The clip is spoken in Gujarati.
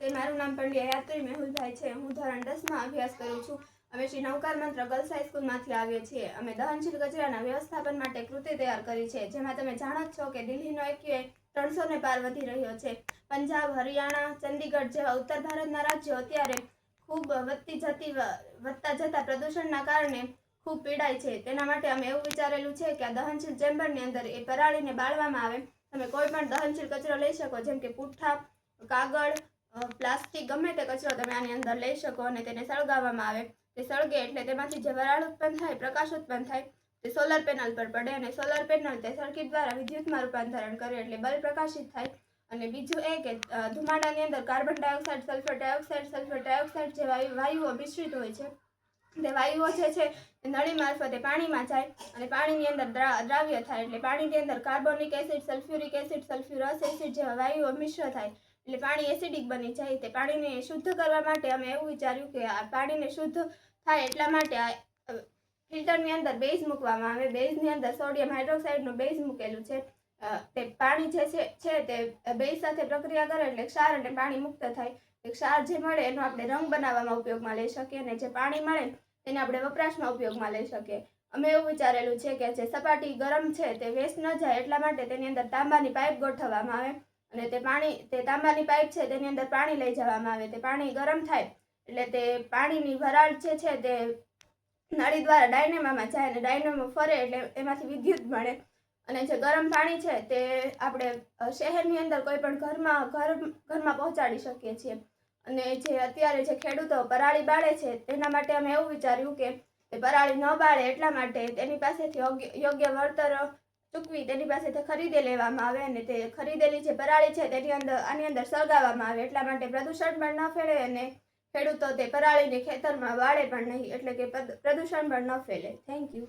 તે મારું નામ પંડ્યા યાત્રી મેહુલભાઈ છે। હું ધોરણ 10માં અભ્યાસ કરું છું। અમે શ્રી નવકાર મંત્ર ગર્લ્સ હાઈસ્કૂલમાંથી આવીએ છીએ। અમે દહનશીલ કચરાના વ્યવસ્થાપન માટે કૃતિ તૈયાર કરી છે, જેમાં તમે જાણો જ છો કે દિલ્હીનો એક્યુઆઈ 300 ને પાર વધી રહ્યો છે। પંજાબ, હરિયાણા, ચંદીગઢ જેવા ઉત્તર ભારતના રાજ્યો અત્યારે ખૂબ વધતા જતા પ્રદૂષણના કારણે ખૂબ પીડાય છે। તેના માટે અમે એવું વિચારેલું છે કે આ દહનશીલ ચેમ્બરની અંદર એ પરાળીને બાળવામાં આવે। તમે કોઈ પણ દહનશીલ કચરો લઈ શકો, જેમ કે પુઠ્ઠા, કાગળ, પ્લાસ્ટિક, ગમે તે કચરો તમે આની અંદર લઈ શકો અને તેને સળગાવવામાં આવે। તે સળગે એટલે તેમાંથી જે વરાળ ઉત્પન્ન થાય, પ્રકાશ ઉત્પન્ન થાય, તે સોલર પેનલ પર પડે અને સોલર પેનલ તે સર્કિટ દ્વારા વિદ્યુતમાં રૂપાંતરણ કરે એટલે બલ્બ પ્રકાશિત થાય। અને બીજું એ કે ધુમાડાની અંદર કાર્બન ડાયોક્સાઇડ, સલ્ફર ડાયોક્સાઇડ જેવા વાયુઓ મિશ્રિત હોય છે। તે વાયુઓ જે છે એ નળી મારફતે પાણીમાં જાય અને પાણીની અંદર દ્રાવ્ય થાય એટલે પાણીની અંદર carbonic acid, sulphuric acid, sulphurous acid જેવા વાયુઓ મિશ્ર થાય એટલે પાણી એસિડિક બની જાય। તે પાણીને શુદ્ધ કરવા માટે અમે એવું વિચાર્યું કે આ પાણીને શુદ્ધ થાય એટલા માટે આ ફિલ્ટરની અંદર બેઝ મૂકવામાં આવે। બેઝની અંદર સોડિયમ હાઇડ્રોક્સાઇડનું બેઝ મૂકેલું છે। તે પાણી જે છે તે બેઝ સાથે પ્રક્રિયા કરે એટલે ક્ષાર અને પાણી મુક્ત થાય। ક્ષાર જે મળે એનો આપણે રંગ બનાવવામાં ઉપયોગમાં લઈ શકીએ અને જે પાણી મળે તેને આપણે વપરાશમાં ઉપયોગમાં લઈ શકીએ। અમે એવું વિચારેલું છે કે જે સપાટી ગરમ છે તે વેસ્ટ ન જાય એટલા માટે તેની અંદર તાંબાની પાઇપ ગોઠવવામાં આવે અને તે તાંબાની પાઇપ છે તેની અંદર પાણી લઈ જવામાં આવે। તે પાણી ગરમ થાય એટલે તે પાણીની વરાળ જે છે તે નળી દ્વારા ડાયનેમામાં જાય અને ડાયનેમો ફરે એટલે એમાંથી વિદ્યુત મળે અને જે ગરમ પાણી છે તે આપણે શહેરની અંદર કોઈ પણ ઘરમાં પહોંચાડી શકીએ છીએ। અને જે અત્યારે જે ખેડૂતો પરાળી બાળે છે તેના માટે અમે એવું વિચાર્યું કે પરાળી ન બાળે એટલા માટે તેની પાસેથી યોગ્ય વળતર ચૂકવી તેની પાસેથી ખરીદી લેવામાં આવે અને તે ખરીદેલી જે પરાળી છે આની અંદર સળગાવવામાં આવે એટલા માટે પ્રદૂષણ પણ ન ફેલે અને ખેડૂતો તે પરાળીને ખેતરમાં વાળે પણ નહીં એટલે કે પ્રદૂષણ પણ ન ફેલે। Thank you.